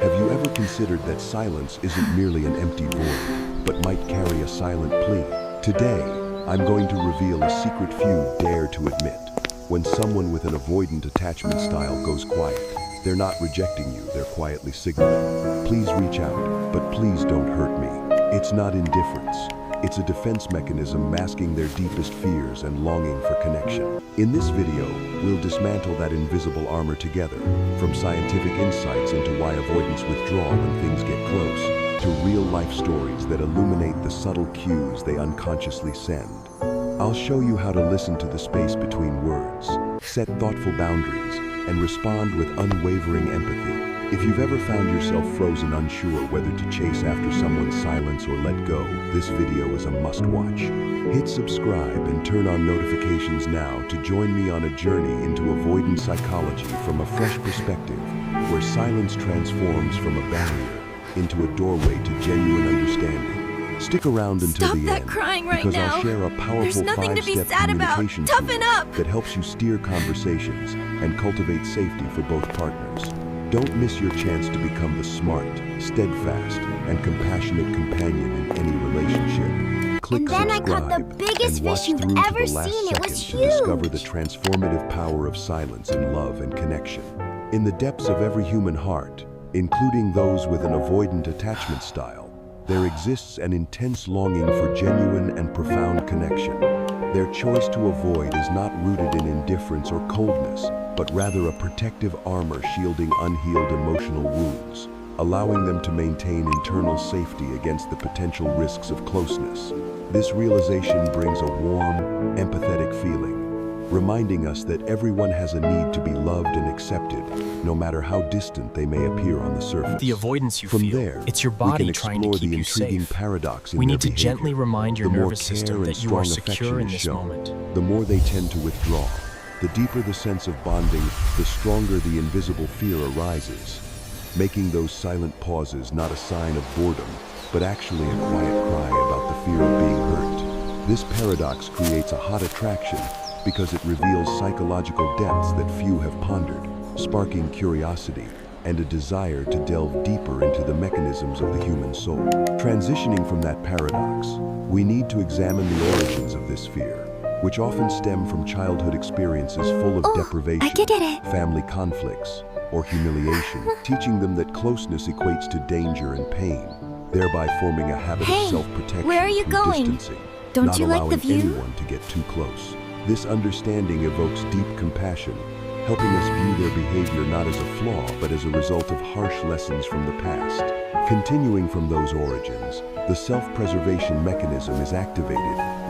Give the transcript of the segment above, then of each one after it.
Have you ever considered that silence isn't merely an empty void, but might carry a silent plea? Today, I'm going to reveal a secret few dare to admit. When someone with an avoidant attachment style goes quiet, they're not rejecting you, they're quietly signaling. Please reach out, but please don't hurt me. It's not indifference. It's a defense mechanism masking their deepest fears and longing for connection. In this video, we'll dismantle that invisible armor together, from scientific insights into why avoidants withdraw when things get close, to real-life stories that illuminate the subtle cues they unconsciously send. I'll show you how to listen to the space between words, set thoughtful boundaries, and respond with unwavering empathy. If you've ever found yourself frozen, unsure whether to chase after someone's silence or let go, this video is a must-watch. Hit subscribe and turn on notifications now to join me on a journey into avoidant psychology from a fresh perspective, where silence transforms from a barrier into a doorway to genuine understanding. Stick around until the end, crying right because now. I'll share a powerful There's nothing to be five-step sad about. communication Toughen tool up. that helps you steer conversations and cultivate safety for both partners. Don't miss your chance to become the smart, steadfast, and compassionate companion in any relationship. Click And then I subscribe caught the biggest and watch fish you've through to ever the last seen. It second was to discover the huge. transformative power of silence in love and connection. In the depths of every human heart, including those with an avoidant attachment style, there exists an intense longing for genuine and profound connection. Their choice to avoid is not rooted in indifference or coldness, but rather a protective armor shielding unhealed emotional wounds, allowing them to maintain internal safety against the potential risks of closeness. This realization brings a warm, empathetic feeling, reminding us that everyone has a need to be loved and accepted, no matter how distant they may appear on the surface. The avoidance you From feel, there, it's your we body can trying to explore keep the you intriguing safe. paradox in We their need to behavior. gently remind your The more nervous care system and that you are strong affection secure in is this shown, moment. the more they tend to withdraw. The deeper the sense of bonding, the stronger the invisible fear arises, making those silent pauses not a sign of boredom, but actually a quiet cry about the fear of being hurt. This paradox creates a hot attraction because it reveals psychological depths that few have pondered, sparking curiosity and a desire to delve deeper into the mechanisms of the human soul. Transitioning from that paradox, we need to examine the origins of this fear, which often stem from childhood experiences full of deprivation, I get it. family conflicts, or humiliation, teaching them that closeness equates to danger and pain, thereby forming a habit Hey, of self-protection where are you through going? distancing, Don't not you like the allowing view? anyone to get too close. This understanding evokes deep compassion, helping us view their behavior not as a flaw, but as a result of harsh lessons from the past. Continuing from those origins, the self-preservation mechanism is activated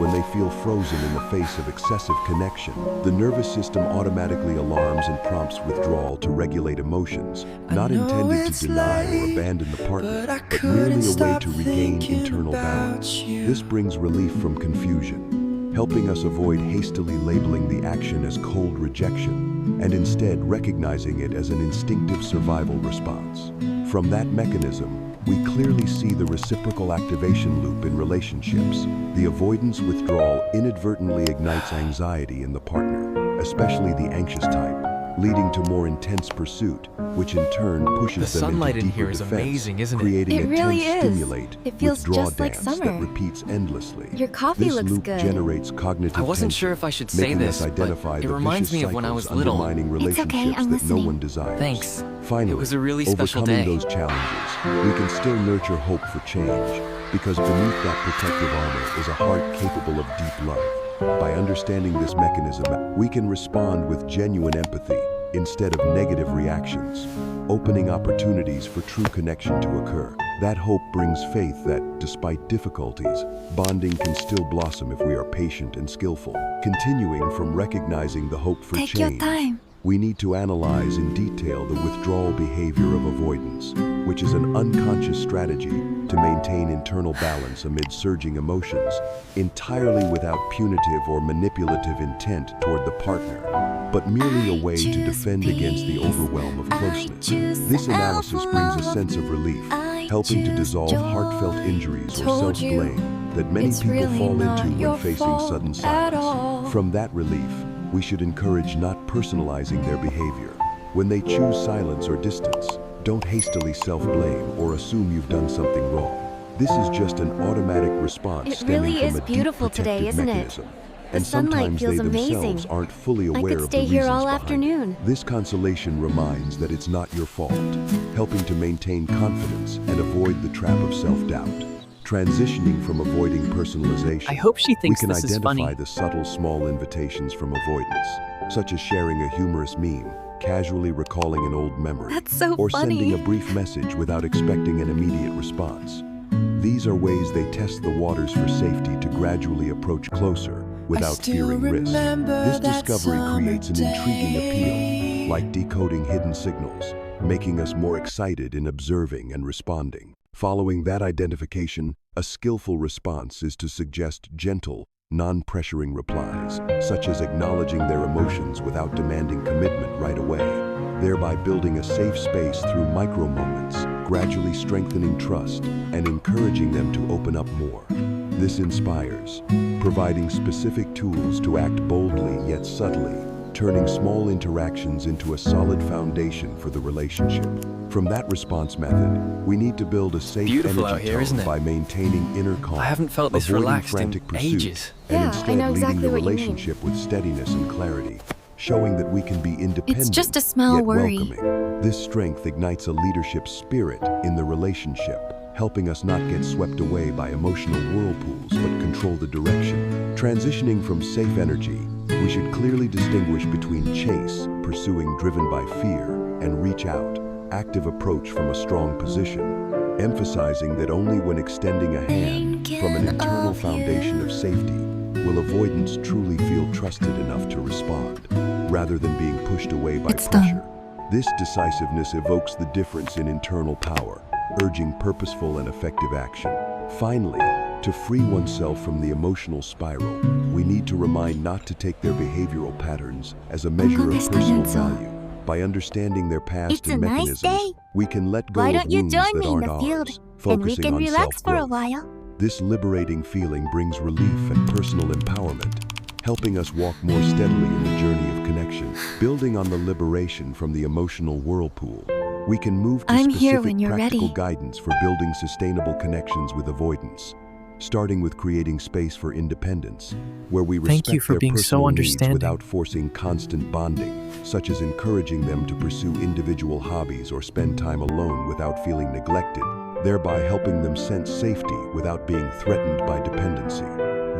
when they feel frozen in the face of excessive connection. The nervous system automatically alarms and prompts withdrawal to regulate emotions, not intended to deny or abandon the partner, but merely a way to regain internal balance. This brings relief from confusion, helping us avoid hastily labeling the action as cold rejection, and instead recognizing it as an instinctive survival response. From that mechanism, we clearly see the reciprocal activation loop in relationships. The avoidance withdrawal inadvertently ignites anxiety in the partner, especially the anxious type, leading to more intense pursuit, which in turn pushes The them sunlight into in deeper here is defense, amazing, isn't it? creating It a really tense is. stimulate It feels withdrawal just like dance summer. that repeats endlessly. Your coffee This looks loop good. generates cognitive I wasn't tension, sure if I should say making this, us identify but it the reminds vicious me of when I cycles was little. undermining It's okay, relationships I'm that no listening. one desires. Thanks. Finally, It was a really special overcoming day. those challenges, we can still nurture hope for change, because beneath that protective armor is a heart capable of deep love. By understanding this mechanism, we can respond with genuine empathy instead of negative reactions, opening opportunities for true connection to occur. That hope brings faith that, despite difficulties, bonding can still blossom if we are patient and skillful. Continuing from recognizing the hope for Take your change, time. we need to analyze in detail the withdrawal behavior of avoidance, which is an unconscious strategy to maintain internal balance amid surging emotions, entirely without punitive or manipulative intent toward the partner, but merely a way to defend against the overwhelm of closeness. This analysis brings a sense of relief, helping to dissolve heartfelt injuries or self-blame that many people fall into when facing sudden silence. From that relief, we should encourage not personalizing their behavior. When they choose silence or distance, Don't hastily self-blame or assume you've done something wrong. This is just an automatic response stemming from a deep protective mechanism. And sometimes they themselves aren't fully aware of the reasons behind it. This consolation reminds that it's not your fault, helping to maintain confidence and avoid the trap of self-doubt. Transitioning from avoiding personalization, I hope she thinks we can this is identify funny. the subtle small invitations from avoidance, such as sharing a humorous meme, casually recalling an old memory, That's so or funny. sending a brief message without expecting an immediate response. These are ways they test the waters for safety to gradually approach closer without fearing risk. This discovery creates an intriguing appeal, like decoding hidden signals, making us more excited in observing and responding. Following that identification, a skillful response is to suggest gentle, non-pressuring replies, such as acknowledging their emotions without demanding commitment right away, thereby building a safe space through micro-moments, gradually strengthening trust and encouraging them to open up more. This inspires, providing specific tools to act boldly yet subtly, turning small interactions into a solid foundation for the relationship. From that response method, we need to build a safe Beautiful energy out here, tone isn't it? by maintaining inner calm, I haven't felt this avoiding relaxed in frantic pursuit, ages. and Yeah, I instead know leading exactly the what you mean. relationship with steadiness and clarity, showing that we can be independent It's just a small yet worry. welcoming. This strength ignites a leadership spirit in the relationship, helping us not get swept away by emotional whirlpools but control the direction. Transitioning from safe energy, we should clearly distinguish between chase, pursuing driven by fear, and reach out, active approach from a strong position, emphasizing that only when extending a hand from an internal foundation of safety will avoidance truly feel trusted enough to respond, rather than being pushed away by It's done. pressure. This decisiveness evokes the difference in internal power, urging purposeful and effective action. Finally, to free oneself from the emotional spiral, we need to remind not to take their behavioral patterns as a measure of personal value. By understanding their past It's a and nice mechanisms, day. we can let go Why of don't you wounds join that me in aren't the field, ours, and we focusing can on relax for a self-growth. while? This liberating feeling brings relief and personal empowerment, helping us walk more steadily in the journey of connection. Building on the liberation from the emotional whirlpool, we can move to I'm here specific when you're practical ready. guidance for building sustainable connections with avoidance, starting with creating space for independence, where we Thank you respect for their being so personal needs understanding. without forcing constant bonding, such as encouraging them to pursue individual hobbies or spend time alone without feeling neglected, thereby helping them sense safety without being threatened by dependency.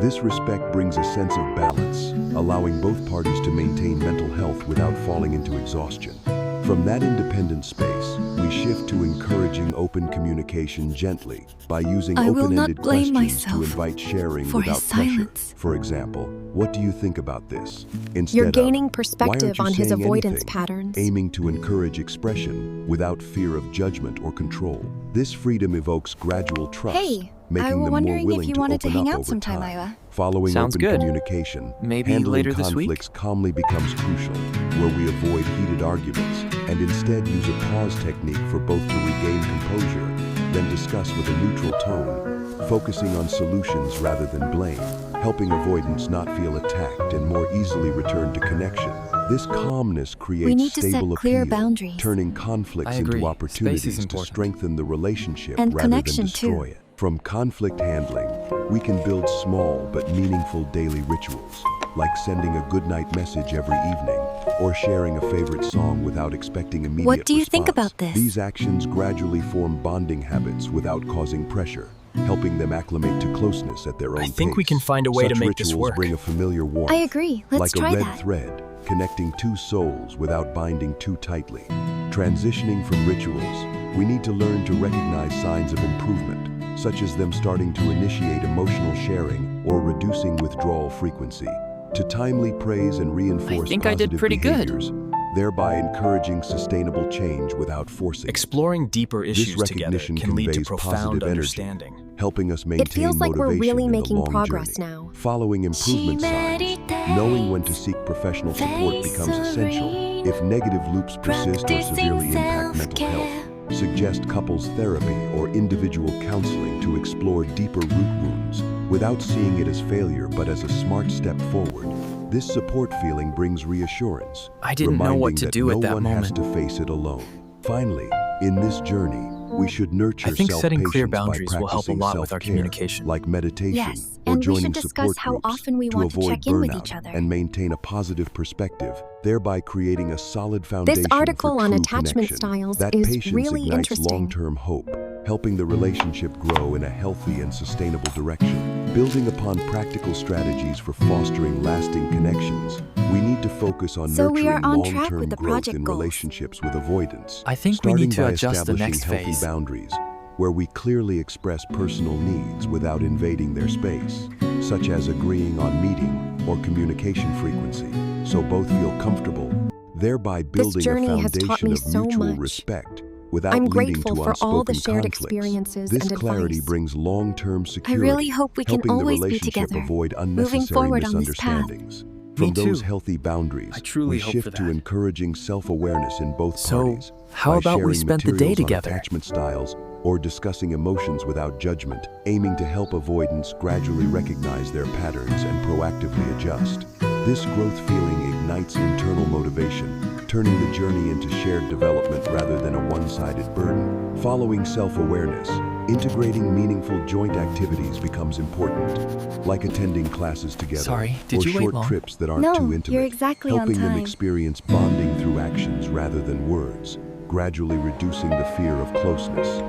This respect brings a sense of balance, allowing both parties to maintain mental health without falling into exhaustion. From that independent space, we shift to encouraging open communication gently by using I will not open-ended blame questions to myself invite sharing for without his pressure. silence. For example, what do you think about this? Instead You're of, gaining "Why perspective aren't you on his saying avoidance anything?" patterns. aiming to encourage expression without fear of judgment or control. This freedom evokes gradual trust, Hey, making I was them more wondering if willing you to wanted to open hang up out over sometime, time. Ira. Following Sounds open good. communication, Maybe handling later this week? conflicts calmly becomes crucial, where we avoid heated arguments and instead use a pause technique for both to regain composure, then discuss with a neutral tone, focusing on solutions rather than blame, helping avoidance not feel attacked and more easily return to connection. This calmness creates need to set stable clear appeal, boundaries. turning conflicts I agree. into Space opportunities is to important. strengthen the relationship And rather than connection, too. destroy it. From conflict handling, we can build small but meaningful daily rituals, like sending a goodnight message every evening or sharing a favorite song without expecting immediate What do you think response. about this? These actions gradually form bonding habits without causing pressure, helping them acclimate to closeness at their own I think we pace. can find a way to Such make this rituals work. bring a familiar warmth, I agree. Let's like try a red that. thread, connecting two souls without binding too tightly. Transitioning from rituals, we need to learn to recognize signs of improvement, such as them starting to initiate emotional sharing or reducing withdrawal frequency, to timely praise and reinforce think I did positive pretty good. behaviors, thereby encouraging sustainable change without forcing. Exploring deeper This issues together recognition can lead to conveys profound positive energy, understanding. helping us maintain It feels like we're motivation really in the making long progress journey. now. Following improvement signs, knowing when to seek professional support becomes essential if negative loops persist or severely impact mental health. Suggest couples therapy or individual counseling to explore deeper root wounds without seeing it as failure but as a smart step forward. This support feeling brings reassurance, I didn't know what reminding to that do no at that one has moment. to face it alone. Finally, In this journey, we should nurture I think setting clear self-patience by boundaries will help a practicing lot with our self-care, communication. like meditation Yes, or and we joining should discuss support how groups often we to want to avoid check in with burnout each other. and maintain a positive perspective, thereby creating a solid foundation This article for on true attachment connection. styles That is patience really ignites interesting. long-term hope, helping the relationship grow in a healthy and sustainable direction. Building upon practical strategies for fostering lasting connections, we need to focus on So we are nurturing on track long-term with the growth project in goals. relationships with avoidance. I think we need to starting by adjust the establishing next healthy phase. boundaries, where we clearly express personal needs without invading their space, such as agreeing on meeting or communication frequency, so both feel comfortable, thereby building a journey has taught foundation me of so mutual much. respect without I'm leading grateful to for all the unspoken shared conflicts. experiences This and clarity advice. brings long-term I security, really hope we can helping the always be relationship together, avoid moving unnecessary forward on this path. misunderstandings. Me From those too. healthy boundaries, I truly we hope shift for to that. encouraging self-awareness in both So, parties. how by about we sharing spend the day materials on together? attachment styles or discussing emotions without judgment, aiming to help avoidants gradually recognize their patterns and proactively adjust. This growth feeling ignites internal motivation, turning the journey into shared development rather than a one-sided burden. Following self-awareness, integrating meaningful joint activities becomes important, like attending classes together Sorry, did or you wait short long? trips that aren't No, too intimate, you're exactly on helping them time. experience bonding through actions rather than words, gradually reducing the fear of closeness.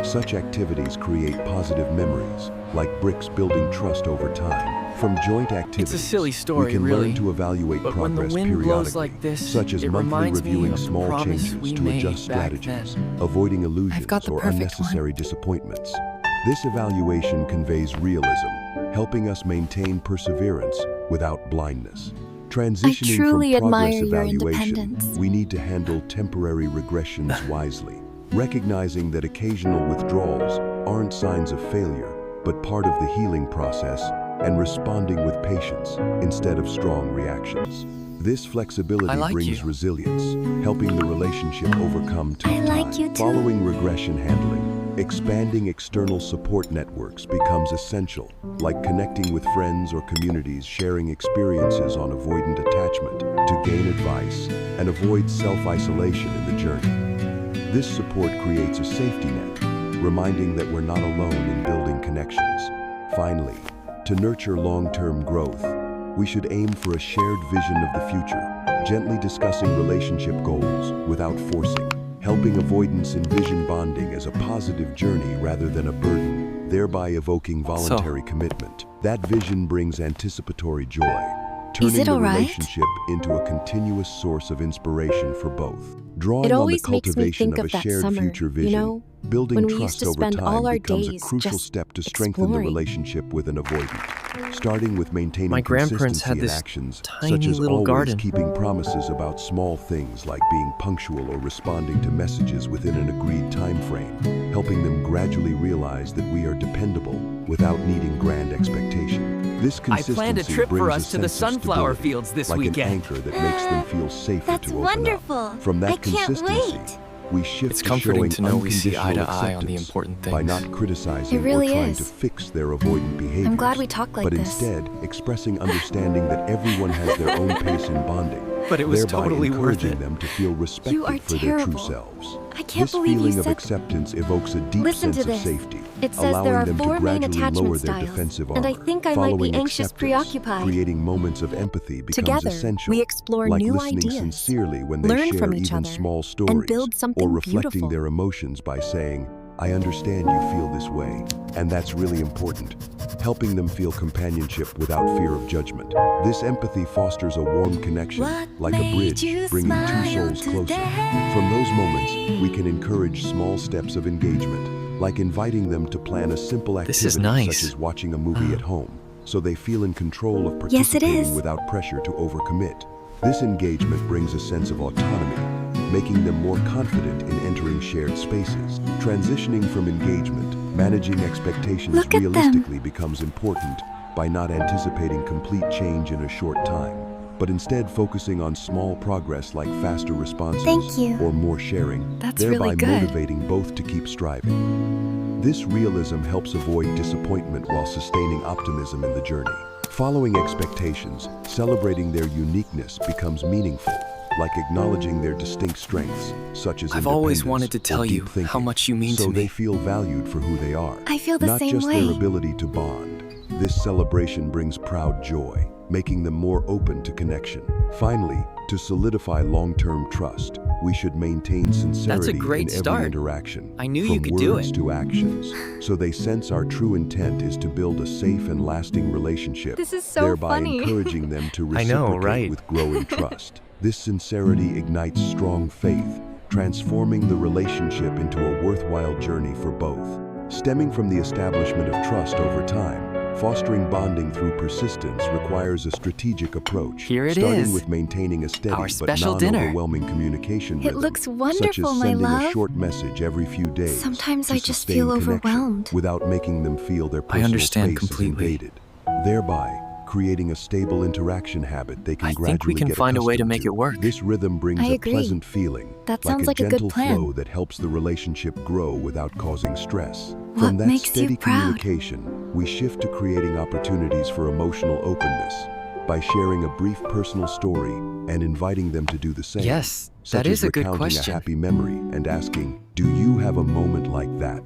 Such activities create positive memories, like bricks building trust over time. From joint activities, It's a silly story, we can really. learn to evaluate But when the progress wind blows periodically, like this, such as it monthly reminds me reviewing of the small promise changes we to made adjust back strategies, then. avoiding illusions got the or perfect unnecessary disappointments. This evaluation conveys realism, helping us maintain perseverance without blindness. Transitioning truly from admire progress your evaluation, independence. we need to handle temporary regressions wisely, recognizing that occasional withdrawals aren't signs of failure, but part of the healing process, and responding with patience instead of strong reactions. This flexibility I like brings you. resilience, helping the relationship overcome tough I like times. you too. Following regression handling, expanding external support networks becomes essential, like connecting with friends or communities sharing experiences on avoidant attachment to gain advice and avoid self-isolation in the journey. This support creates a safety net, reminding that we're not alone in building connections. Finally, to nurture long-term growth, we should aim for a shared vision of the future, gently discussing relationship goals without forcing, helping avoidance envision bonding as a positive journey rather than a burden, thereby evoking voluntary commitment. That vision brings anticipatory joy, turning it the all right? relationship into a continuous source of inspiration for both. Drawing It on the always makes me cultivation think of a of that shared summer, future you vision, know, building when we used trust to over spend time all our becomes a days crucial just step to strengthen the exploring. relationship with an avoidant. Starting with maintaining My grandparents consistency had in this actions, tiny such as little always garden. keeping promises about small things like being punctual or responding to messages within an agreed time frame, helping them gradually realize that we are dependable without needing grand expectation. This I consistency planned a trip brings for a us to the sense of sunflower stability, fields this like weekend. an anchor that makes them feel safer That's to open wonderful. up. From that I can't consistency, wait. we shift It's to comforting showing to know we see eye to unconditional eye on the acceptance important by things. not criticizing It really or trying is. to fix their avoidant behaviors. I'm glad we talk like but this. instead expressing understanding that everyone has their own pace in bonding, But it was thereby totally worth encouraging it. them to feel respected You are for their true terrible. selves. I can't This believe feeling you of said acceptance evokes a deep Listen sense to of this. safety, It says allowing there are them 4 to main gradually attachment lower their styles, defensive and I armor. think I might be Following anxious acceptance, preoccupied. creating moments of empathy becomes Together, essential, we explore like new listening ideas, sincerely when they learn share from each even other, small and stories, build something or reflecting beautiful. their emotions by saying, I understand you feel this way, and that's really important, helping them feel companionship without fear of judgment. This empathy fosters a warm connection, What like a made bridge, you bringing two smile souls closer. today? From those moments, we can encourage small steps of engagement, like inviting them to plan a simple This activity is nice. such as watching a movie at home, so they feel in control of Yes, it participating is. without pressure to overcommit. This engagement brings a sense of autonomy, making them more confident in entering shared spaces. Transitioning from engagement, managing expectations Look at them. realistically becomes important by not anticipating complete change in a short time, but instead focusing on small progress like faster responses Thank you. or more sharing, That's thereby really good. motivating both to keep striving. This realism helps avoid disappointment while sustaining optimism in the journey. Following expectations, celebrating their uniqueness becomes meaningful, like acknowledging their distinct strengths, such as I've always independence wanted to or tell deep you thinking, how much you mean to so me. they feel valued for who they are, I feel the not same just way. their ability to bond. This celebration brings proud joy, making them more open to connection. Finally, to solidify long-term trust, we should maintain sincerity in great every start. interaction, I knew from you could do words it. to actions, so they sense our true intent is to build a safe and lasting relationship, This is so thereby funny. encouraging them to I know, reciprocate right? with growing trust. This sincerity ignites strong faith, transforming the relationship into a worthwhile journey for both. Stemming from the establishment of trust over time, fostering bonding through persistence requires a strategic approach, Here it starting is. with maintaining a steady Our but special dinner. non-overwhelming communication It rhythm, looks such wonderful, as my sending a love. short message every few days. Sometimes to I just sustain feel connection overwhelmed. without making them feel their personal understand space completely. is invaded, thereby creating a stable interaction habit they can I gradually think we can get find a way to accustomed make it work. This rhythm brings I a agree. pleasant feeling, That like sounds a like a good gentle plan. flow that helps the relationship grow without causing stress. What From that makes you steady proud? communication, we shift to creating opportunities for emotional openness by sharing a brief personal story and inviting them to do the same. Yes, such that is as a good recounting question. a happy memory and asking, "Do you have a moment like that?"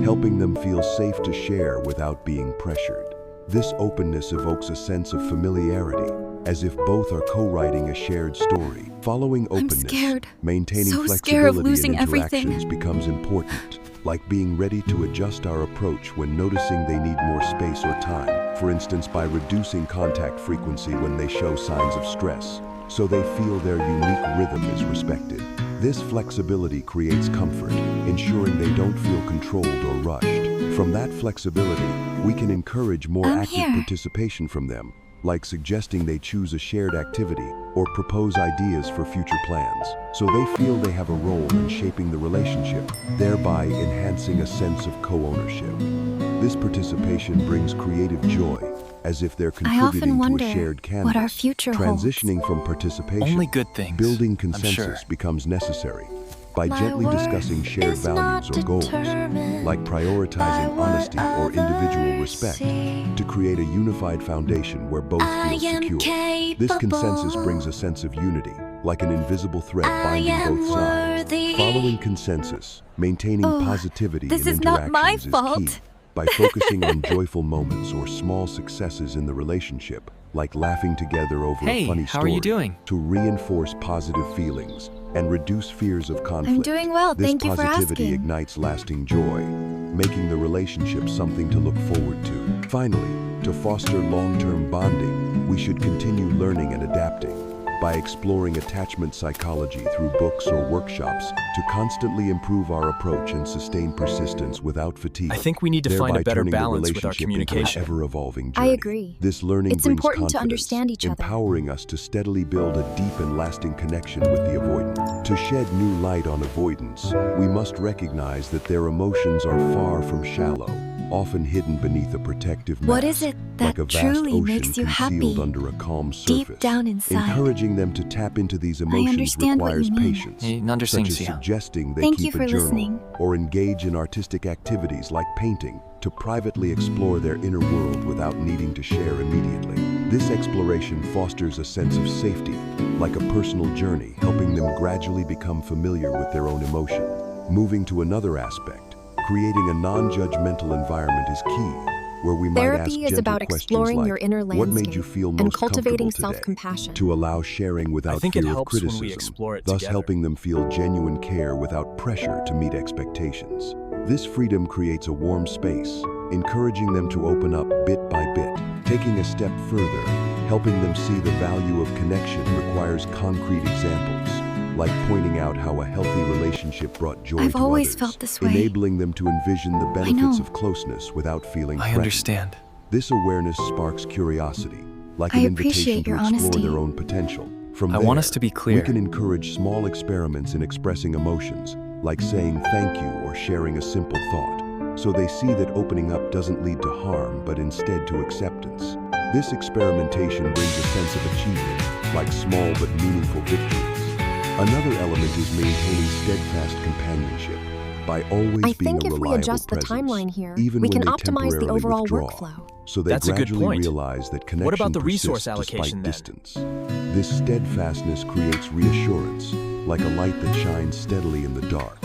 Helping them feel safe to share without being pressured. This openness evokes a sense of familiarity, as if both are co-writing a shared story. Following openness, scared. maintaining So scared flexibility of losing in everything. interactions becomes important, like being ready to adjust our approach when noticing they need more space or time, for instance by reducing contact frequency when they show signs of stress, so they feel their unique rhythm is respected. This flexibility creates comfort, ensuring they don't feel controlled or rushed. From that flexibility, we can encourage more I'm active here. participation from them, like suggesting they choose a shared activity or propose ideas for future plans, so they feel they have a role in shaping the relationship, thereby enhancing a sense of co-ownership. This participation brings creative joy, as if they're I often contributing to wonder a shared canvas. what our future holds. Transitioning from participation, Only good things, building I'm consensus sure. becomes necessary by My gently worth discussing shared is values not or goals, determined like prioritizing by honesty what or individual others respect, see. to create a unified foundation where both I feel am secure. This consensus capable. brings a sense of unity, like an invisible thread I binding am both sides. worthy. Following consensus, maintaining Oh, positivity this in is not my interactions is fault. key. By focusing on joyful moments or small successes in the relationship, like laughing together over Hey, a funny how are story, you doing? to reinforce positive feelings and reduce fears of conflict. I'm doing well, This thank you for positivity asking. ignites lasting joy, making the relationship something to look forward to. Finally, to foster long-term bonding, we should continue learning and adapting by exploring attachment psychology through books or workshops to constantly improve our approach and sustain persistence without fatigue. I think we need to find thereby a better turning the balance with our relationship into an communication. ever-evolving I journey. agree. This learning It's brings important to confidence, understand each other. empowering us to steadily build a deep and lasting connection with the avoidant. To shed new light on avoidance, we must recognize that their emotions are far from shallow, often hidden beneath a protective mask, What is it that like a vast truly ocean makes you concealed happy under a calm surface. deep down inside? Encouraging them to tap into these emotions understand what requires you mean. patience, Understand, such as Sia. suggesting they Thank keep you for a journal listening. or engage in artistic activities like painting to privately explore their inner world without needing to share immediately. This exploration fosters a sense of safety, like a personal journey, helping them gradually become familiar with their own emotion. Moving to another aspect, creating a non-judgmental environment is key, where we might ask Therapy is gentle about questions exploring like, your inner "What made landscape you feel and most cultivating comfortable today?" self-compassion. To allow sharing without think it fear of helps when we criticism, explore it thus together. helping them feel genuine care without pressure to meet expectations. This freedom creates a warm space, encouraging them to open up bit by bit. Taking a step further, helping them see the value of connection requires concrete examples, like pointing out how a healthy relationship brought joy I've to always others, felt this way. enabling them to envision the benefits know. of closeness without feeling I threatened. understand. This awareness sparks curiosity, like I an invitation appreciate to your explore honesty. their own potential. From I there, want us to be clear. we can encourage small experiments in expressing emotions, like saying thank you or sharing a simple thought, so they see that opening up doesn't lead to harm, but instead to acceptance. This experimentation brings a sense of achievement, like small but meaningful victories. Another element is maintaining steadfast companionship, by always I being think a if we reliable adjust the presence, timeline here, even we when can they optimize the temporarily overall withdraw, workflow. so they That's a good gradually point. realize that connection What about the resource persists allocation despite then? distance. This steadfastness creates reassurance, like a light that shines steadily in the dark.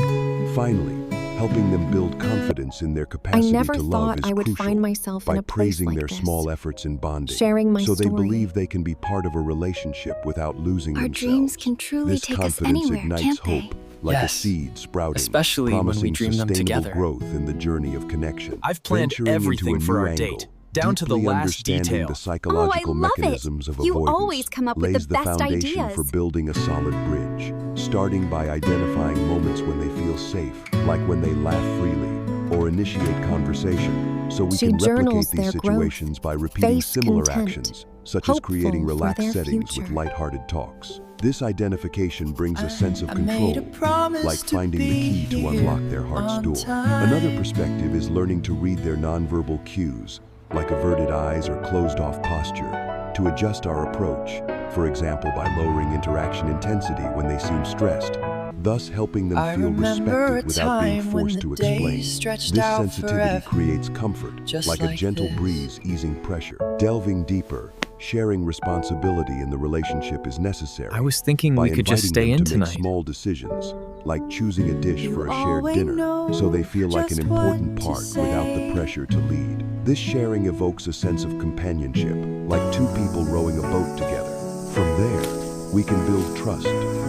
Finally, helping them build confidence in their capacity never to love thought is I would crucial find myself by in a place praising like their this, small efforts in bonding, sharing my so they story. believe they can be part of a relationship without losing Our themselves. dreams can truly This take us confidence anywhere, ignites can't hope, they? like a Yes, seed sprouting, especially when we promising dream them sustainable together. growth in the journey of connection. I've planned Venturing everything into a for new our angle, date, down to the deeply last understanding detail. the psychological love it. mechanisms of You avoidance always come up with lays the the best foundation ideas. for building a solid bridge, starting by identifying moments when they feel safe, like when they laugh freely or initiate conversation, so we She can journals replicate these their growth, situations by repeating face similar content, actions, such as creating hopeful for relaxed their settings with future. lighthearted talks. This identification brings a sense of I made a control, promise like to finding the be key to here unlock their heart's on door. time. Another perspective is learning to read their nonverbal cues, like averted eyes or closed-off posture, to adjust our approach, for example by lowering interaction intensity when they seem stressed, thus helping them I feel remember a respected without being time when forced the to days explain. stretched This out sensitivity forever, creates comfort, just like a like gentle this. breeze easing pressure. Delving deeper, sharing responsibility in the relationship is necessary. I was thinking by we could just inviting stay them in to make tonight. small decisions, like choosing a dish You for a shared always dinner, know so they feel like an just important what to part without the say. pressure to lead. This sharing evokes a sense of companionship, like two people rowing a boat together. From there, we can build trust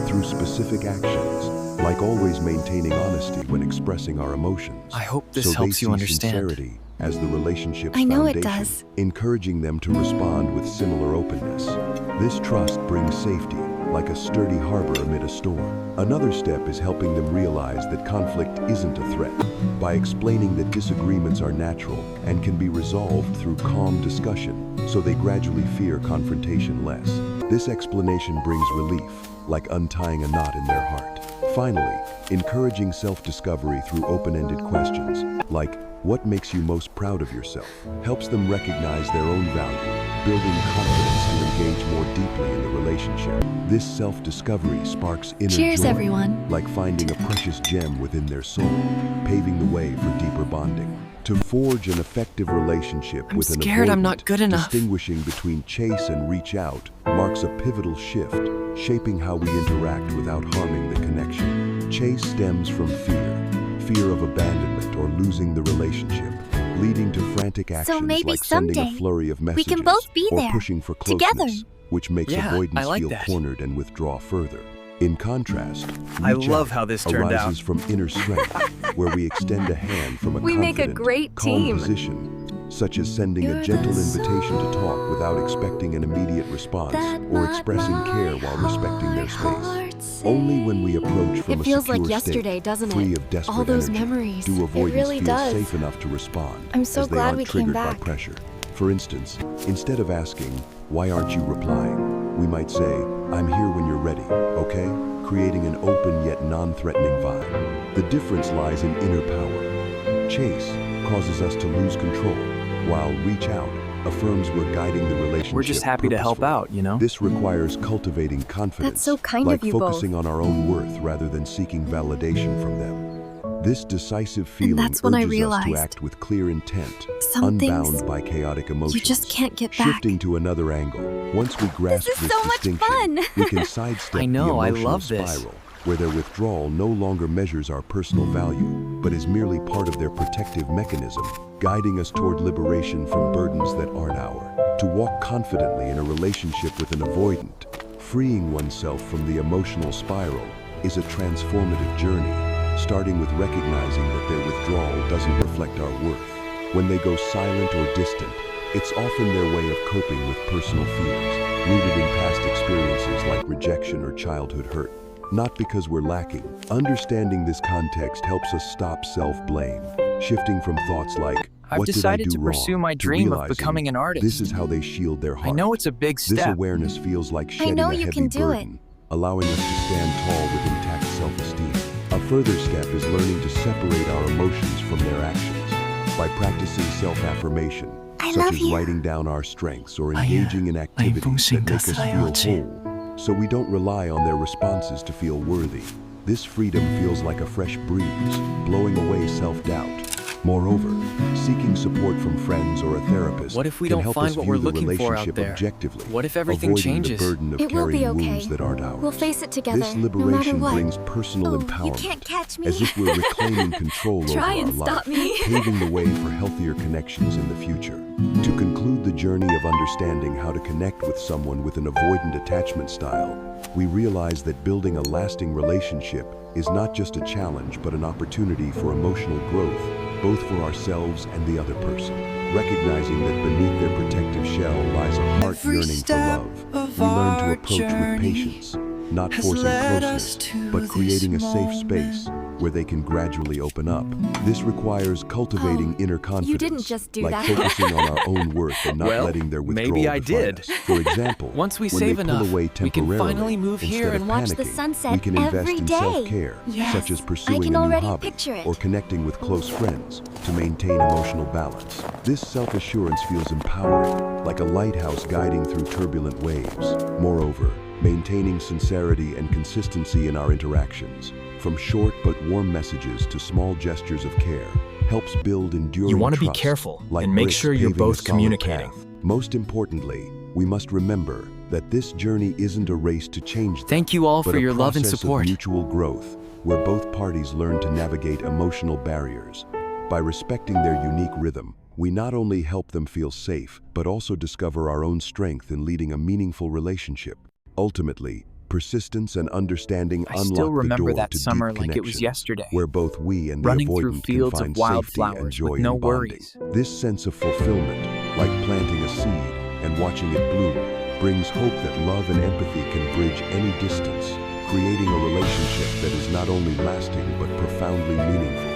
through specific actions, like always maintaining honesty when expressing our emotions. I hope this so helps they you see understand. sincerity as the relationship's I know it foundation, does. encouraging them to respond with similar openness. This trust brings safety, like a sturdy harbor amid a storm. Another step is helping them realize that conflict isn't a threat, by explaining that disagreements are natural and can be resolved through calm discussion, so they gradually fear confrontation less. This explanation brings relief, like untying a knot in their heart. Finally, encouraging self-discovery through open-ended questions, like, what makes you most proud of yourself, helps them recognize their own value, building confidence to engage more deeply in the relationship. This self-discovery sparks inner Cheers, joy, everyone. like finding a precious gem within their soul, paving the way for deeper bonding. To forge an effective relationship I'm with an scared I'm avoidant, not good enough. distinguishing between chase and reach out marks a pivotal shift, shaping how we interact without harming the connection. Chase stems from fear of abandonment or losing the relationship, leading to frantic actions maybe like sending a someday flurry of we messages can both be or there, pushing for together. closeness, which makes Yeah, avoidance I like feel that. cornered and withdraw further. In contrast, I reach love out how this turned arises out. from inner strength, where we extend a hand from a We make a confident, great calm team. position, such as sending You're a gentle the invitation to talk without expecting an immediate response, or expressing care while respecting their space. Only when we approach from It a feels secure like yesterday, state, doesn't free it? of desperate All those energy, memories. do It avoidants really feel does. safe enough to respond, I'm so as they glad aren't we came triggered by back. pressure. For instance, instead of asking, "Why aren't you replying?" we might say, "I'm here when you're ready, okay?" Creating an open yet non-threatening vibe. The difference lies in inner power. Chase causes us to lose control, while reach out affirms we're guiding the relationship. We're just happy to help purposefully. out, you know? This requires cultivating confidence, That's so kind like of you both. focusing on our own worth rather than seeking validation from them. This decisive feeling that's when I urges us to realized act with clear intent, some things unbound by chaotic emotions. you just can't get back. Shifting to another angle, once we grasp is this so much distinction, fun. we can sidestep I know, the I emotional love this. spiral, where their withdrawal no longer measures our personal value, but is merely part of their protective mechanism, guiding us toward liberation from burdens that aren't ours. To walk confidently in a relationship with an avoidant, freeing oneself from the emotional spiral, is a transformative journey, starting with recognizing that their withdrawal doesn't reflect our worth. When they go silent or distant, it's often their way of coping with personal fears, rooted in past experiences like rejection or childhood hurt. Not because we're lacking. Understanding this context helps us stop self-blame, shifting from thoughts like, I've "What did I decided do to pursue wrong?" my to dream of realizing becoming an artist. This is how they shield their heart. I know it's a big This step. awareness feels like shedding know a you heavy can do it. burden, allowing us to stand tall with intact self-esteem. A further step is learning to separate our emotions from their actions by practicing self-affirmation, I such love as you. writing down our strengths or engaging in activities that make us feel whole, so we don't rely on their responses to feel worthy. This freedom feels like a fresh breeze, blowing away self-doubt. Moreover, seeking support from friends or a therapist What if we can don't help find us what view we're the looking for out relationship there? objectively, What if everything avoiding changes? the burden of It will be carrying okay. wounds that aren't ours. We'll face it together, This no matter liberation what. brings personal Oh, you empowerment, can't catch me. as if we're reclaiming control over Try our and life, stop me. paving the way for healthier connections in the future. To conclude the journey of understanding how to connect with someone with an avoidant attachment style, we realize that building a lasting relationship is not just a challenge but an opportunity for emotional growth, both for ourselves and the other person. Recognizing that beneath their protective shell lies a heart Every yearning for step love, of we learn to our approach with journey patience, not has forcing led us closeness, to but this creating a safe moment. space where they can gradually open up. This requires cultivating inner confidence, you didn't just do like that. focusing on our own worth and not Well, letting their withdrawal maybe I define did. us. For example, Once we when save they enough, pull away we can temporarily, finally move here instead of and watch the panicking, sunset we can invest every in day. self-care, Yes, such as I pursuing can a new already hobby picture it. or connecting with close friends to maintain emotional balance. This self-assurance feels empowering, like a lighthouse guiding through turbulent waves. Moreover, maintaining sincerity and consistency in our interactions, from short but warm messages to small gestures of care, helps build enduring You want to be trust, careful like and make bricks sure you're paving a both solid communicating. path. Most importantly, we must remember that this journey isn't a race to change them, Thank you all but for a your love and process of support. mutual growth, where both parties learn to navigate emotional barriers. By respecting their unique rhythm, we not only help them feel safe, but also discover our own strength in leading a meaningful relationship. Ultimately, persistence and understanding I unlock still the remember door that to summer deep like it connection, was yesterday, where both we and the running through avoidant can fields find of wildflowers safety and joy with no in bonding. worries. This sense of fulfillment, like planting a seed and watching it bloom, brings hope that love and empathy can bridge any distance, creating a relationship that is not only lasting but profoundly meaningful.